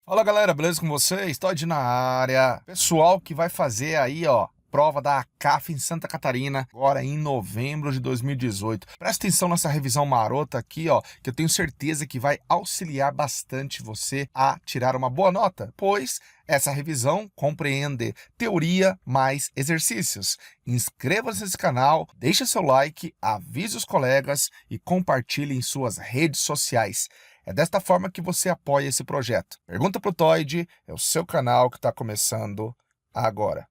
Fala galera, beleza com vocês? Todd na área. Pessoal que vai fazer aí, prova da ACAF em Santa Catarina, agora em novembro de 2018. Presta atenção nessa revisão marota aqui, que eu tenho certeza que vai auxiliar bastante você a tirar uma boa nota, pois essa revisão compreende teoria mais exercícios. Inscreva-se nesse canal, deixe seu like, avise os colegas e compartilhe em suas redes sociais. É desta forma que você apoia esse projeto. Pergunta pro Todd, é o seu canal que está começando agora.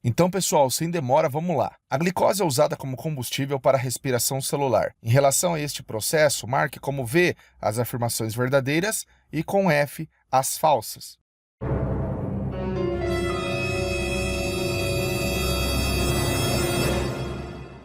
Então, pessoal, sem demora, vamos lá. A glicose é usada como combustível para a respiração celular. Em relação a este processo, marque como V as afirmações verdadeiras e com F as falsas.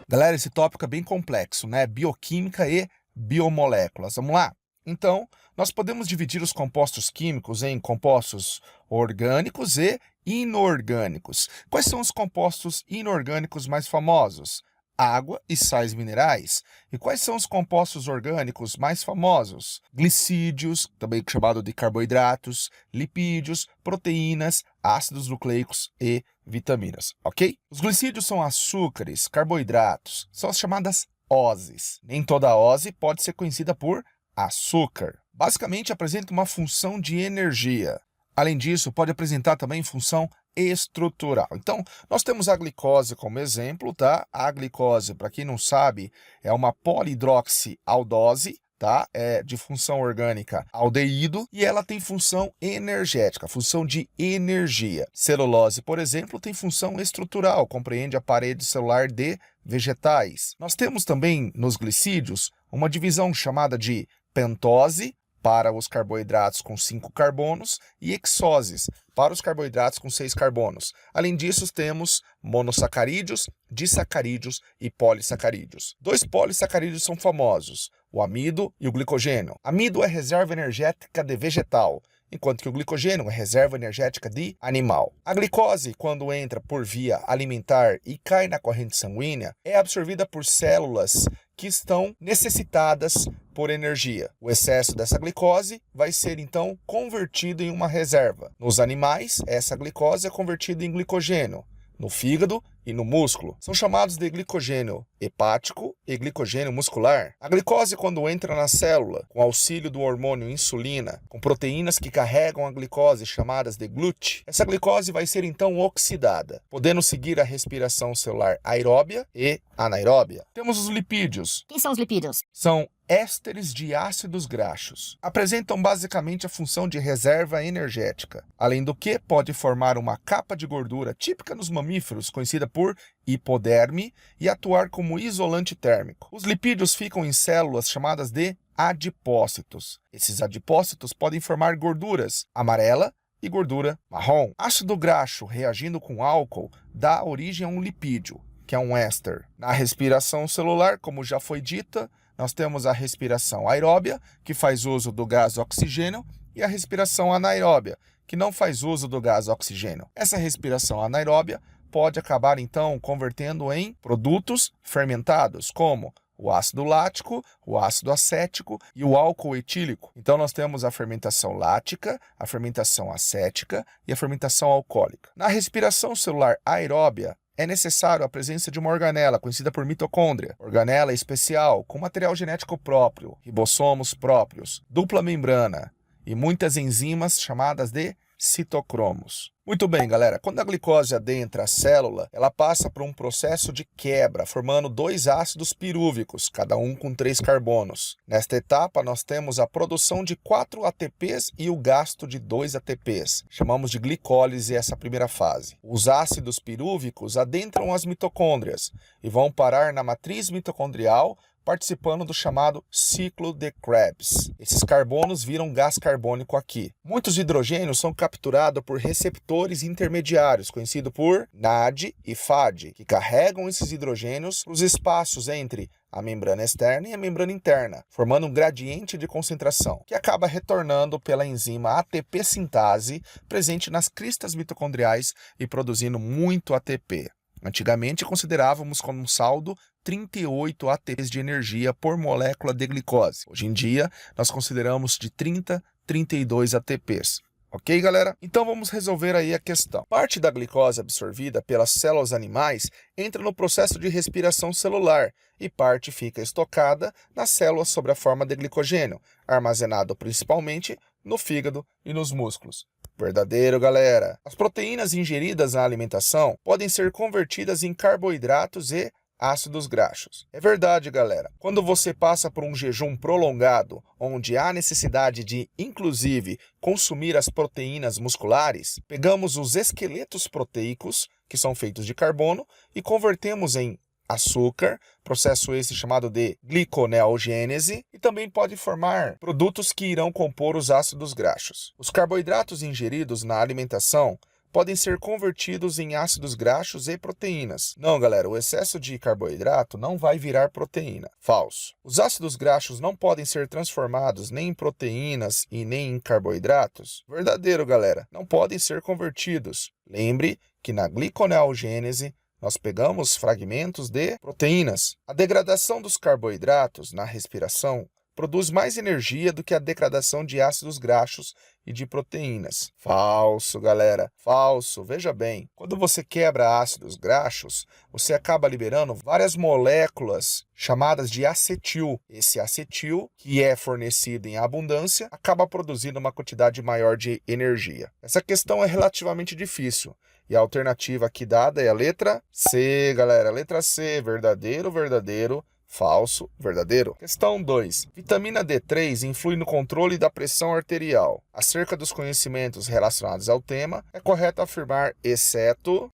Galera, esse tópico é bem complexo, né? Bioquímica e biomoléculas. Vamos lá? Então, nós podemos dividir os compostos químicos em compostos orgânicos e inorgânicos. Quais são os compostos inorgânicos mais famosos? Água e sais minerais. E quais são os compostos orgânicos mais famosos? Glicídios, também chamado de carboidratos, lipídios, proteínas, ácidos nucleicos e vitaminas, ok? Os glicídios são açúcares, carboidratos, são as chamadas ozes. Nem toda ose pode ser conhecida por açúcar. Basicamente, apresenta uma função de energia. Além disso, pode apresentar também função estrutural. Então, nós temos a glicose como exemplo, tá? A glicose, para quem não sabe, é uma polihidroxialdose, tá? É de função orgânica aldeído e ela tem função energética, função de energia. Celulose, por exemplo, tem função estrutural, compreende a parede celular de vegetais. Nós temos também nos glicídios uma divisão chamada de pentose, para os carboidratos com 5 carbonos, e hexoses, para os carboidratos com 6 carbonos. Além disso, temos monossacarídeos, disacarídeos e polissacarídeos. 2 polissacarídeos são famosos, o amido e o glicogênio. Amido é reserva energética de vegetal, enquanto que o glicogênio é reserva energética de animal. A glicose, quando entra por via alimentar e cai na corrente sanguínea, é absorvida por células que estão necessitadas por energia. O excesso dessa glicose vai ser, então, convertido em uma reserva. Nos animais, essa glicose é convertida em glicogênio. No fígado e no músculo. São chamados de glicogênio hepático e glicogênio muscular. A glicose, quando entra na célula, com auxílio do hormônio insulina, com proteínas que carregam a glicose, chamadas de GLUT, essa glicose vai ser então oxidada, podendo seguir a respiração celular aeróbia e anaeróbia. Temos os lipídios. Quem são os lipídios? São ésteres de ácidos graxos. Apresentam basicamente a função de reserva energética. Além do que, pode formar uma capa de gordura típica nos mamíferos, conhecida por hipoderme, e atuar como isolante térmico. Os lipídios ficam em células chamadas de adipócitos. Esses adipócitos podem formar gorduras amarela e gordura marrom. Ácido graxo reagindo com álcool dá origem a um lipídio, que é um éster. Na respiração celular, como já foi dita, nós temos a respiração aeróbia, que faz uso do gás oxigênio, e a respiração anaeróbia, que não faz uso do gás oxigênio. Essa respiração anaeróbia pode acabar, então, convertendo em produtos fermentados, como o ácido lático, o ácido acético e o álcool etílico. Então, nós temos a fermentação lática, a fermentação acética e a fermentação alcoólica. Na respiração celular aeróbia, é necessário a presença de uma organela, conhecida por mitocôndria. Organela especial, com material genético próprio, ribossomos próprios, dupla membrana e muitas enzimas chamadas de citocromos. Muito bem, galera. Quando a glicose adentra a célula, ela passa por um processo de quebra, formando 2 ácidos pirúvicos, cada um com 3 carbonos. Nesta etapa, nós temos a produção de 4 ATPs e o gasto de 2 ATPs. Chamamos de glicólise essa primeira fase. Os ácidos pirúvicos adentram as mitocôndrias e vão parar na matriz mitocondrial, participando do chamado ciclo de Krebs. Esses carbonos viram gás carbônico aqui. Muitos hidrogênios são capturados por receptores intermediários, conhecidos por NAD e FAD, que carregam esses hidrogênios para os espaços entre a membrana externa e a membrana interna, formando um gradiente de concentração, que acaba retornando pela enzima ATP sintase presente nas cristas mitocondriais e produzindo muito ATP. Antigamente considerávamos como um saldo 38 ATPs de energia por molécula de glicose. Hoje em dia, nós consideramos de 30 a 32 ATPs. Ok, galera? Então vamos resolver aí a questão. Parte da glicose absorvida pelas células animais entra no processo de respiração celular e parte fica estocada nas células sob a forma de glicogênio, armazenado principalmente no fígado e nos músculos. Verdadeiro, galera. As proteínas ingeridas na alimentação podem ser convertidas em carboidratos e ácidos graxos. É verdade, galera. Quando você passa por um jejum prolongado, onde há necessidade de, inclusive, consumir as proteínas musculares, pegamos os esqueletos proteicos, que são feitos de carbono, e convertemos em açúcar, processo esse chamado de gliconeogênese, e também pode formar produtos que irão compor os ácidos graxos. Os carboidratos ingeridos na alimentação podem ser convertidos em ácidos graxos e proteínas. Não, galera, o excesso de carboidrato não vai virar proteína. Falso. Os ácidos graxos não podem ser transformados nem em proteínas e nem em carboidratos. Verdadeiro, galera, não podem ser convertidos. Lembre que na gliconeogênese nós pegamos fragmentos de proteínas. A degradação dos carboidratos na respiração produz mais energia do que a degradação de ácidos graxos e de proteínas. Falso, galera. Falso. Veja bem, quando você quebra ácidos graxos, você acaba liberando várias moléculas chamadas de acetil. Esse acetil, que é fornecido em abundância, acaba produzindo uma quantidade maior de energia. Essa questão é relativamente difícil. E a alternativa aqui dada é a letra C, galera. Letra C, verdadeiro, verdadeiro. Falso, verdadeiro. Questão 2. Vitamina D3 influi no controle da pressão arterial. Acerca dos conhecimentos relacionados ao tema, é correto afirmar exceto...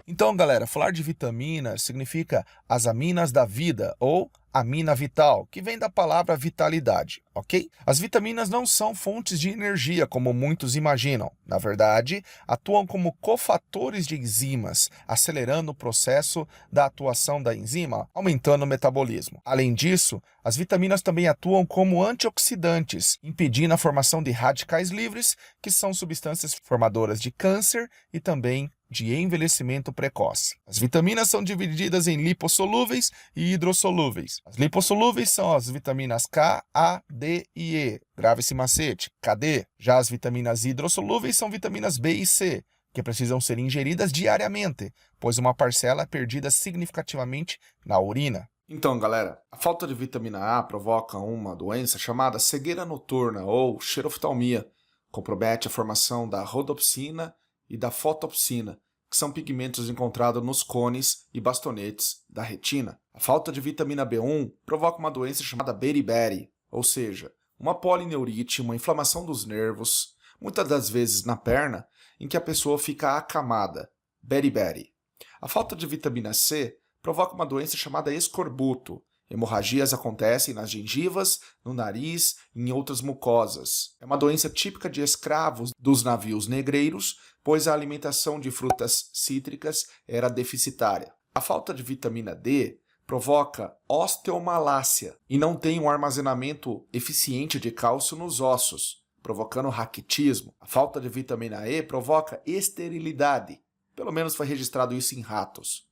Então, galera, falar de vitamina significa as aminas da vida ou amina vital, que vem da palavra vitalidade, ok? As vitaminas não são fontes de energia, como muitos imaginam. Na verdade, atuam como cofatores de enzimas, acelerando o processo da atuação da enzima, aumentando o metabolismo. Além disso, as vitaminas também atuam como antioxidantes, impedindo a formação de radicais livres, que são substâncias formadoras de câncer e também de envelhecimento precoce. As vitaminas são divididas em lipossolúveis e hidrossolúveis. As lipossolúveis são as vitaminas K, A, D e E. Grave esse macete, KD. Já as vitaminas hidrossolúveis são vitaminas B e C, que precisam ser ingeridas diariamente, pois uma parcela é perdida significativamente na urina. Então, galera, a falta de vitamina A provoca uma doença chamada cegueira noturna ou xeroftalmia. Compromete a formação da rodopsina e da fotopsina, que são pigmentos encontrados nos cones e bastonetes da retina. A falta de vitamina B1 provoca uma doença chamada beriberi, ou seja, uma polineurite, uma inflamação dos nervos, muitas das vezes na perna, em que a pessoa fica acamada, beriberi. A falta de vitamina C provoca uma doença chamada escorbuto. Hemorragias acontecem nas gengivas, no nariz e em outras mucosas. É uma doença típica de escravos dos navios negreiros, pois a alimentação de frutas cítricas era deficitária. A falta de vitamina D provoca osteomalácia e não tem um armazenamento eficiente de cálcio nos ossos, provocando raquitismo. A falta de vitamina E provoca esterilidade, pelo menos foi registrado isso em ratos.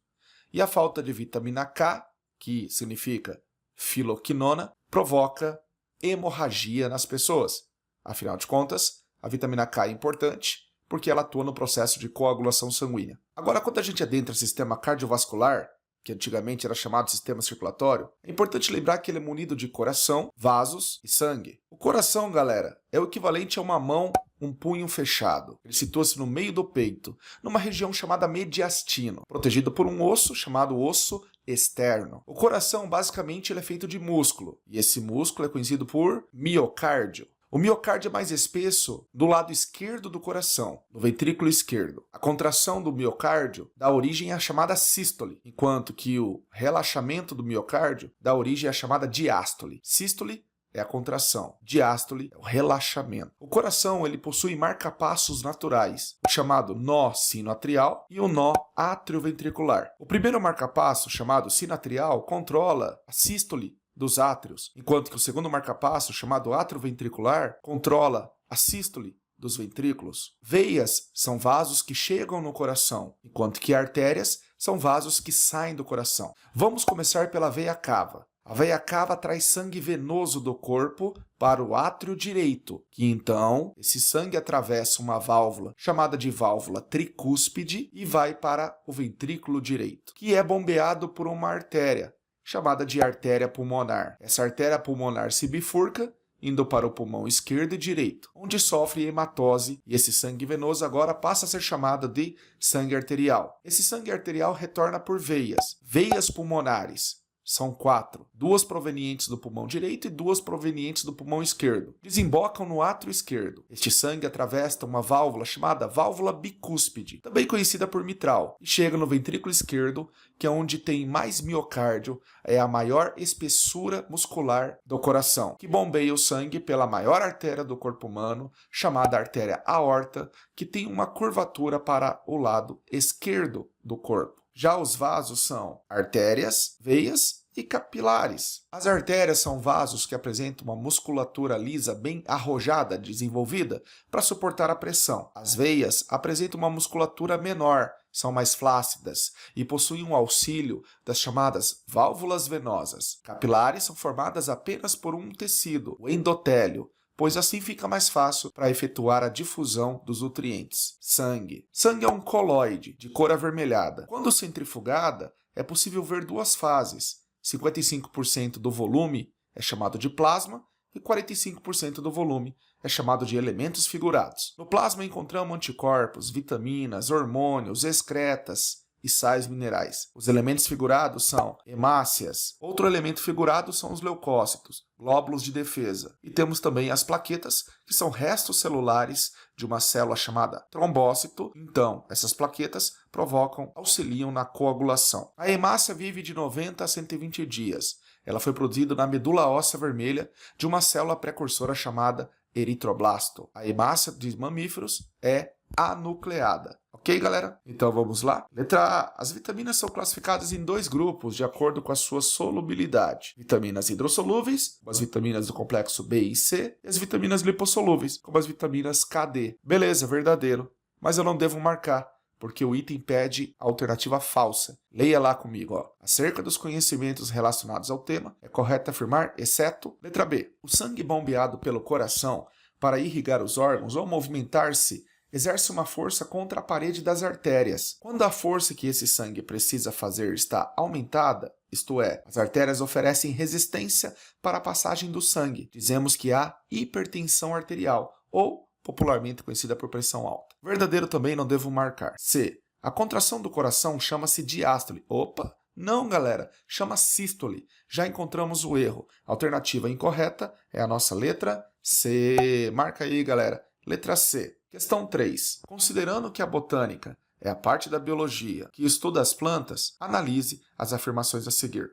E a falta de vitamina K, que significa filoquinona, provoca hemorragia nas pessoas. Afinal de contas, a vitamina K é importante porque ela atua no processo de coagulação sanguínea. Agora, quando a gente adentra o sistema cardiovascular, que antigamente era chamado sistema circulatório, é importante lembrar que ele é munido de coração, vasos e sangue. O coração, galera, é o equivalente a uma mão, um punho fechado. Ele situa-se no meio do peito, numa região chamada mediastino, protegido por um osso chamado osso externo. O coração, basicamente, ele é feito de músculo, e esse músculo é conhecido por miocárdio. O miocárdio é mais espesso do lado esquerdo do coração, no ventrículo esquerdo. A contração do miocárdio dá origem à chamada sístole, enquanto que o relaxamento do miocárdio dá origem à chamada diástole. Sístole é a contração, diástole é o relaxamento. O coração ele possui marcapassos naturais, o chamado nó sinoatrial e o nó atrioventricular. O primeiro marcapasso, chamado sinoatrial, controla a sístole dos átrios, enquanto que o segundo marcapasso, chamado atrioventricular, controla a sístole dos ventrículos. Veias são vasos que chegam no coração, enquanto que artérias são vasos que saem do coração. Vamos começar pela veia cava. A veia cava traz sangue venoso do corpo para o átrio direito, que então esse sangue atravessa uma válvula chamada de válvula tricúspide e vai para o ventrículo direito, que é bombeado por uma artéria chamada de artéria pulmonar. Essa artéria pulmonar se bifurca indo para o pulmão esquerdo e direito, onde sofre hematose, e esse sangue venoso agora passa a ser chamado de sangue arterial. Esse sangue arterial retorna por veias pulmonares. São 4, 2 provenientes do pulmão direito e 2 provenientes do pulmão esquerdo. Desembocam no átrio esquerdo. Este sangue atravessa uma válvula chamada válvula bicúspide, também conhecida por mitral, e chega no ventrículo esquerdo, que é onde tem mais miocárdio, é a maior espessura muscular do coração, que bombeia o sangue pela maior artéria do corpo humano, chamada artéria aorta, que tem uma curvatura para o lado esquerdo do corpo. Já os vasos são artérias, veias e capilares. As artérias são vasos que apresentam uma musculatura lisa bem arrojada, desenvolvida, para suportar a pressão. As veias apresentam uma musculatura menor, são mais flácidas e possuem um auxílio das chamadas válvulas venosas. Capilares são formadas apenas por um tecido, o endotélio, pois assim fica mais fácil para efetuar a difusão dos nutrientes. Sangue. Sangue é um coloide, de cor avermelhada. Quando centrifugada, é possível ver duas fases. 55% do volume é chamado de plasma e 45% do volume é chamado de elementos figurados. No plasma encontramos anticorpos, vitaminas, hormônios, excretas e sais minerais. Os elementos figurados são hemácias. Outro elemento figurado são os leucócitos, glóbulos de defesa. E temos também as plaquetas, que são restos celulares de uma célula chamada trombócito. Então, essas plaquetas auxiliam na coagulação. A hemácia vive de 90 a 120 dias. Ela foi produzida na medula óssea vermelha de uma célula precursora chamada eritroblasto. A hemácia de mamíferos é anucleada. Ok, galera? Então vamos lá? Letra A. As vitaminas são classificadas em 2 grupos de acordo com a sua solubilidade. Vitaminas hidrossolúveis, como as vitaminas do complexo B e C, e as vitaminas lipossolúveis, como as vitaminas K, D. Beleza, verdadeiro. Mas eu não devo marcar, porque o item pede a alternativa falsa. Leia lá comigo, ó. Acerca dos conhecimentos relacionados ao tema, é correto afirmar, exceto letra B. O sangue bombeado pelo coração para irrigar os órgãos ou movimentar-se exerce uma força contra a parede das artérias. Quando a força que esse sangue precisa fazer está aumentada, isto é, as artérias oferecem resistência para a passagem do sangue, dizemos que há hipertensão arterial, ou popularmente conhecida por pressão alta. Verdadeiro também não devo marcar. C. A contração do coração chama-se diástole. Opa! Não, galera, chama sístole. Já encontramos o erro. A alternativa incorreta é a nossa letra C. Marca aí, galera. Letra C. Questão 3. Considerando que a botânica é a parte da biologia que estuda as plantas, analise as afirmações a seguir.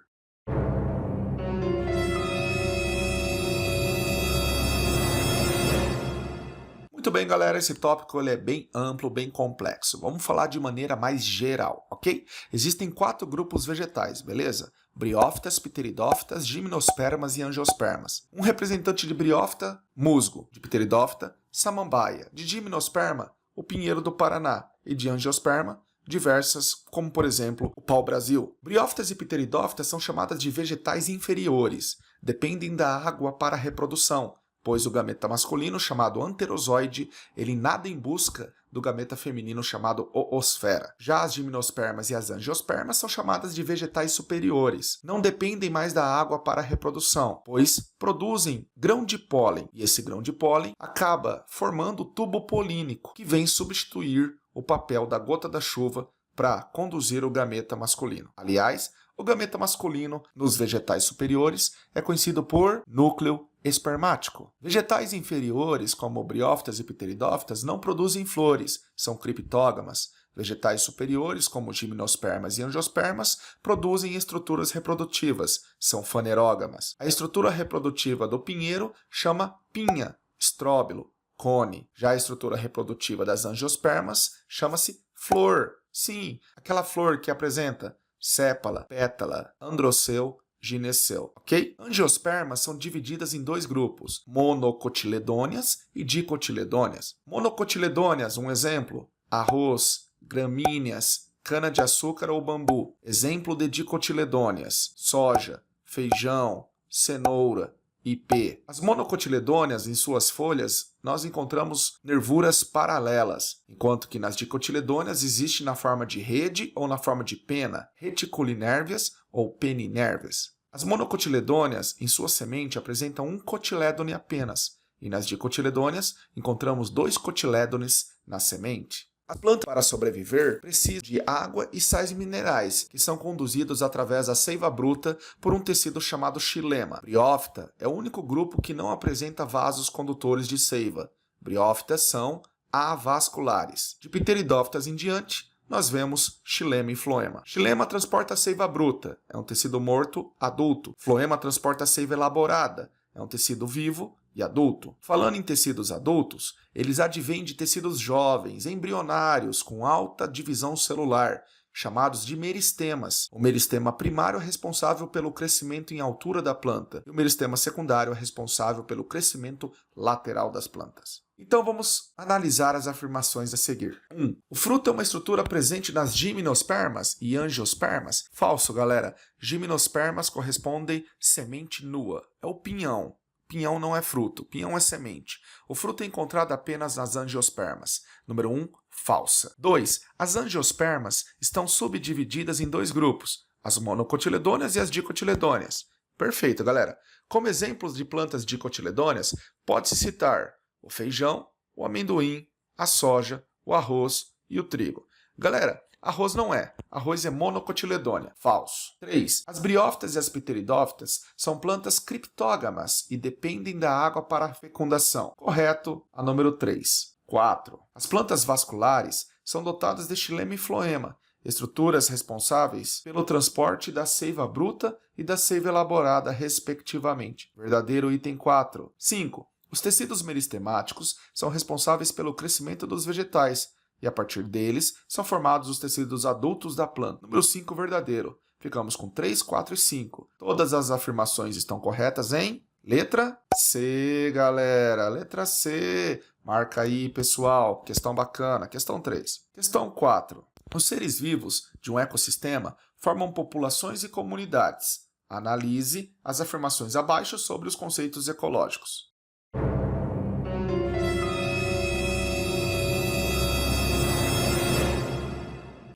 Muito bem, galera, esse tópico ele é bem amplo, bem complexo. Vamos falar de maneira mais geral, ok? Existem 4 grupos vegetais, beleza? Briófitas, pteridófitas, gimnospermas e angiospermas. Um representante de briófita, musgo. De pteridófita, samambaia. De gimnosperma, o pinheiro do Paraná. E de angiosperma, diversas, como por exemplo o pau-brasil. Briófitas e pteridófitas são chamadas de vegetais inferiores. Dependem da água para a reprodução, pois o gameta masculino, chamado anterozoide, ele nada em busca do gameta feminino, chamado oosfera. Já as gimnospermas e as angiospermas são chamadas de vegetais superiores. Não dependem mais da água para a reprodução, pois produzem grão de pólen, e esse grão de pólen acaba formando o tubo polínico, que vem substituir o papel da gota da chuva para conduzir o gameta masculino. Aliás, o gameta masculino nos vegetais superiores é conhecido por núcleo espermático. Vegetais inferiores, como briófitas e pteridófitas, não produzem flores, são criptógamas. Vegetais superiores, como gimnospermas e angiospermas, produzem estruturas reprodutivas, são fanerógamas. A estrutura reprodutiva do pinheiro chama pinha, estróbilo, cone. Já a estrutura reprodutiva das angiospermas chama-se flor. Sim, aquela flor que apresenta sépala, pétala, androceu, gineceu, ok? Angiospermas são divididas em dois grupos, monocotiledôneas e dicotiledôneas. Monocotiledôneas, um exemplo, arroz, gramíneas, cana-de-açúcar ou bambu. Exemplo de dicotiledôneas, soja, feijão, cenoura, IP. As monocotiledôneas, em suas folhas, nós encontramos nervuras paralelas, enquanto que nas dicotiledôneas existe na forma de rede ou na forma de pena, reticulinérvias ou peninérvias. As monocotiledôneas, em sua semente, apresentam um cotilédone apenas, e nas dicotiledôneas encontramos 2 cotilédones na semente. A planta, para sobreviver, precisa de água e sais minerais, que são conduzidos através da seiva bruta por um tecido chamado xilema. Briófita é o único grupo que não apresenta vasos condutores de seiva. Briófitas são avasculares. De Pteridófitas em diante, nós vemos xilema e floema. Xilema transporta a seiva bruta, é um tecido morto adulto. Floema transporta a seiva elaborada, é um tecido vivo e adulto. Falando em tecidos adultos, eles advêm de tecidos jovens, embrionários, com alta divisão celular, chamados de meristemas. O meristema primário é responsável pelo crescimento em altura da planta, e o meristema secundário é responsável pelo crescimento lateral das plantas. Então vamos analisar as afirmações a seguir. 1. O fruto é uma estrutura presente nas gimnospermas e angiospermas? Falso, galera. Gimnospermas correspondem semente nua. É o pinhão. Pinhão não é fruto, pinhão é semente. O fruto é encontrado apenas nas angiospermas. Número 1, falsa. 2. As angiospermas estão subdivididas em 2 grupos, as monocotiledôneas e as dicotiledôneas. Perfeito, galera. Como exemplos de plantas dicotiledôneas, pode-se citar o feijão, o amendoim, a soja, o arroz e o trigo. Galera, arroz não é. Arroz é monocotiledônea. Falso. 3. As briófitas e as pteridófitas são plantas criptógamas e dependem da água para a fecundação. Correto, a número 3. 4. As plantas vasculares são dotadas de xilema e floema, estruturas responsáveis pelo transporte da seiva bruta e da seiva elaborada, respectivamente. Verdadeiro, item 4. 5. Os tecidos meristemáticos são responsáveis pelo crescimento dos vegetais, e a partir deles são formados os tecidos adultos da planta. Número 5, verdadeiro. Ficamos com 3, 4 e 5. Todas as afirmações estão corretas em letra C, galera. Letra C. Marca aí, pessoal. Questão bacana. Questão 3. Questão 4. Os seres vivos de um ecossistema formam populações e comunidades. Analise as afirmações abaixo sobre os conceitos ecológicos.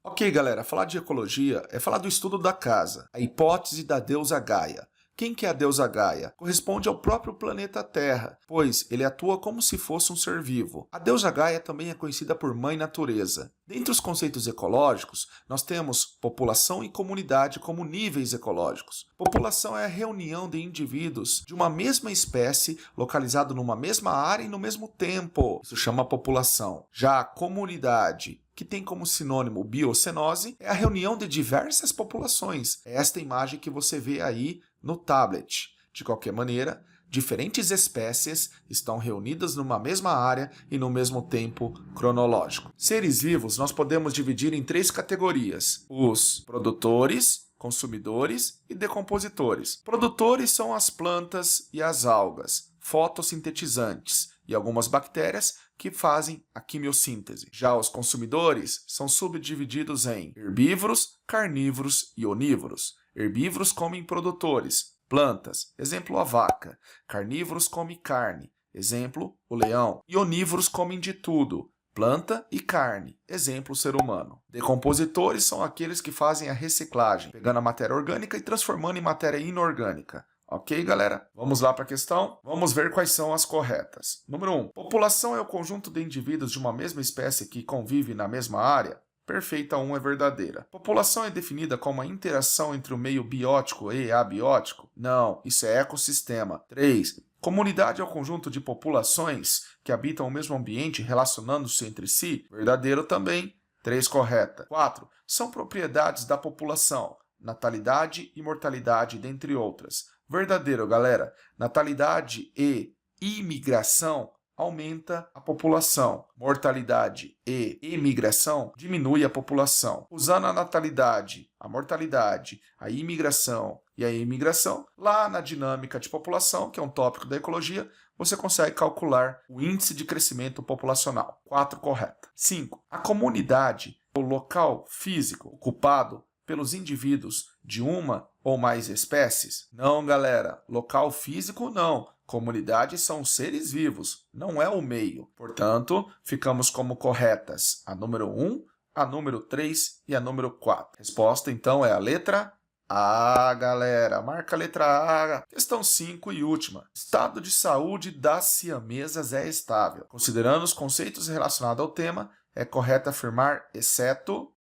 Ok, galera, falar de ecologia é falar do estudo da casa, a hipótese da deusa Gaia. Quem que é a deusa Gaia? Corresponde ao próprio planeta Terra, pois ele atua como se fosse um ser vivo. A deusa Gaia também é conhecida por Mãe Natureza. Dentre os conceitos ecológicos, nós temos população e comunidade como níveis ecológicos. População é a reunião de indivíduos de uma mesma espécie localizado numa mesma área e no mesmo tempo. Isso chama população. Já a comunidade, que tem como sinônimo biocenose, é a reunião de diversas populações. É esta imagem que você vê aí no tablet. De qualquer maneira, diferentes espécies estão reunidas numa mesma área e no mesmo tempo cronológico. Seres vivos nós podemos dividir em 3 categorias: os produtores, consumidores e decompositores. Produtores são as plantas e as algas, fotossintetizantes e algumas bactérias que fazem a quimiossíntese. Já os consumidores são subdivididos em herbívoros, carnívoros e onívoros. Herbívoros comem produtores, plantas, exemplo a vaca. Carnívoros comem carne, exemplo o leão. E onívoros comem de tudo, planta e carne, exemplo o ser humano. Decompositores são aqueles que fazem a reciclagem, pegando a matéria orgânica e transformando em matéria inorgânica. Ok, galera? Vamos lá para a questão? Vamos ver quais são as corretas. Número 1. População é o conjunto de indivíduos de uma mesma espécie que convive na mesma área? Perfeita 1 é verdadeira. População é definida como a interação entre o meio biótico e abiótico? Não, isso é ecossistema. 3. Comunidade é o conjunto de populações que habitam o mesmo ambiente relacionando-se entre si? Verdadeiro também. 3 correta. 4. São propriedades da população: natalidade e mortalidade, dentre outras. Verdadeiro, galera. Natalidade e imigração aumenta a população. Mortalidade e imigração diminui a população. Usando a natalidade, a mortalidade, a imigração e a imigração, lá na dinâmica de população, que é um tópico da ecologia, você consegue calcular o índice de crescimento populacional. 4 correta. 5. A comunidade, o local físico ocupado pelos indivíduos de uma ou mais espécies? Não, galera. Local físico, não. Comunidades são seres vivos, não é o meio. Portanto, ficamos como corretas a número 1, a número 3 e a número 4. Resposta, então, é a letra A, galera. Marca a letra A. Questão 5 e última. Estado de saúde das siamesas é estável. Considerando os conceitos relacionados ao tema, é correto afirmar, exceto...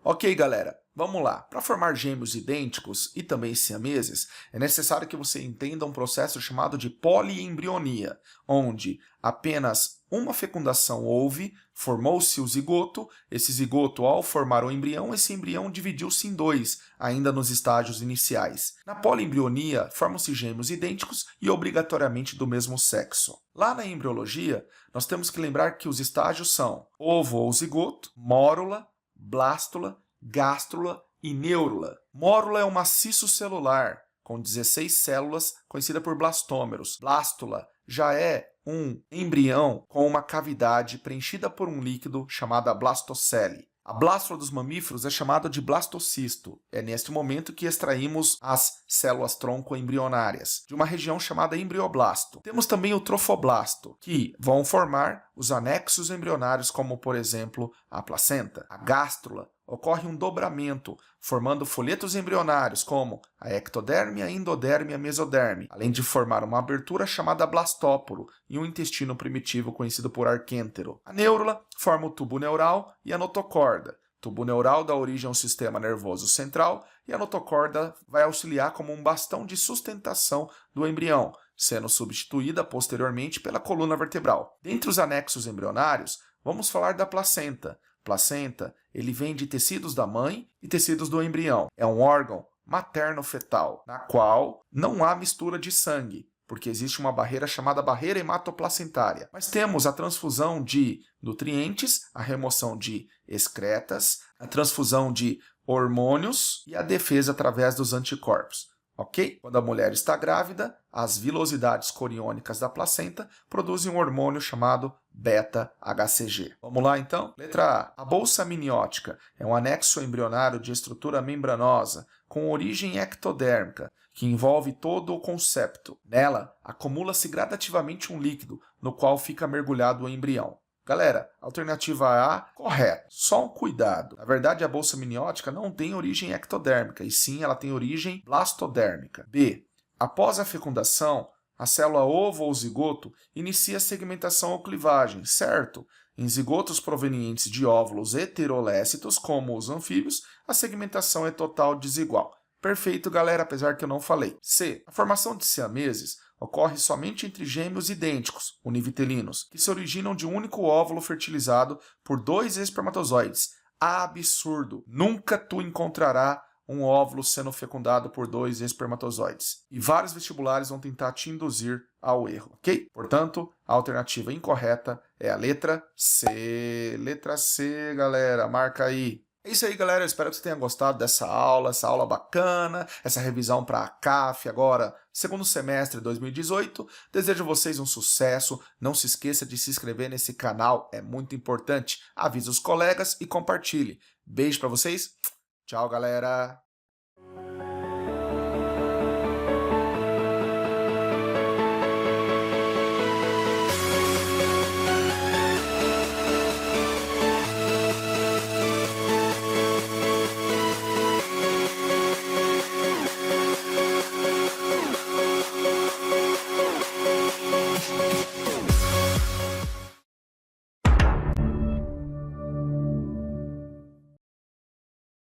Ok, galera, vamos lá. Para formar gêmeos idênticos e também siameses, é necessário que você entenda um processo chamado de poliembrionia, onde apenas uma fecundação houve, formou-se o zigoto, esse zigoto, ao formar o embrião, esse embrião dividiu-se em 2, ainda nos estágios iniciais. Na poliembrionia, formam-se gêmeos idênticos e obrigatoriamente do mesmo sexo. Lá na embriologia, nós temos que lembrar que os estágios são ovo ou zigoto, mórula, blástula, gástrula e neurula. Mórula é um maciço celular com 16 células, conhecida por blastômeros. Blástula já é um embrião com uma cavidade preenchida por um líquido chamada blastocele. A blástula dos mamíferos é chamada de blastocisto. É neste momento que extraímos as células-tronco embrionárias, de uma região chamada embrioblasto. Temos também o trofoblasto, que vão formar os anexos embrionários, como, por exemplo, a placenta. A gástrula ocorre um dobramento, formando folhetos embrionários, como a ectoderme, a endoderme e a mesoderme, além de formar uma abertura chamada blastóporo e um intestino primitivo conhecido por arquêntero. A neurula forma o tubo neural e a notocorda. Tubo neural dá origem ao sistema nervoso central e a notocorda vai auxiliar como um bastão de sustentação do embrião, sendo substituída posteriormente pela coluna vertebral. Dentre os anexos embrionários, vamos falar da placenta. Placenta, ele vem de tecidos da mãe e tecidos do embrião. É um órgão materno-fetal, na qual não há mistura de sangue, porque existe uma barreira chamada barreira hematoplacentária. Mas temos a transfusão de nutrientes, a remoção de excretas, a transfusão de hormônios e a defesa através dos anticorpos. Ok? Quando a mulher está grávida, as vilosidades coriônicas da placenta produzem um hormônio chamado beta-HCG. Vamos lá, então? Letra A. A bolsa amniótica é um anexo embrionário de estrutura membranosa com origem ectodérmica, que envolve todo o concepto. Nela, acumula-se gradativamente um líquido, no qual fica mergulhado o embrião. Galera, alternativa A, correto. Só um cuidado. Na verdade, a bolsa amniótica não tem origem ectodérmica, e sim ela tem origem blastodérmica. B. Após a fecundação, a célula ovo ou zigoto inicia a segmentação ou clivagem, certo? Em zigotos provenientes de óvulos heterolécitos, como os anfíbios, a segmentação é total desigual. Perfeito, galera, apesar que eu não falei. C. A formação de siameses ocorre somente entre gêmeos idênticos, univitelinos, que se originam de um único óvulo fertilizado por 2 espermatozoides. Absurdo! Nunca tu encontrará um óvulo sendo fecundado por 2 espermatozoides. E vários vestibulares vão tentar te induzir ao erro, ok? Portanto, a alternativa incorreta é a letra C. Letra C, galera, marca aí. É isso aí, galera. Eu espero que você tenha gostado dessa aula, essa aula bacana, essa revisão para a CAF agora, segundo semestre de 2018. Desejo a vocês um sucesso. Não se esqueça de se inscrever nesse canal, é muito importante. Avise os colegas e compartilhe. Beijo para vocês. Tchau, galera.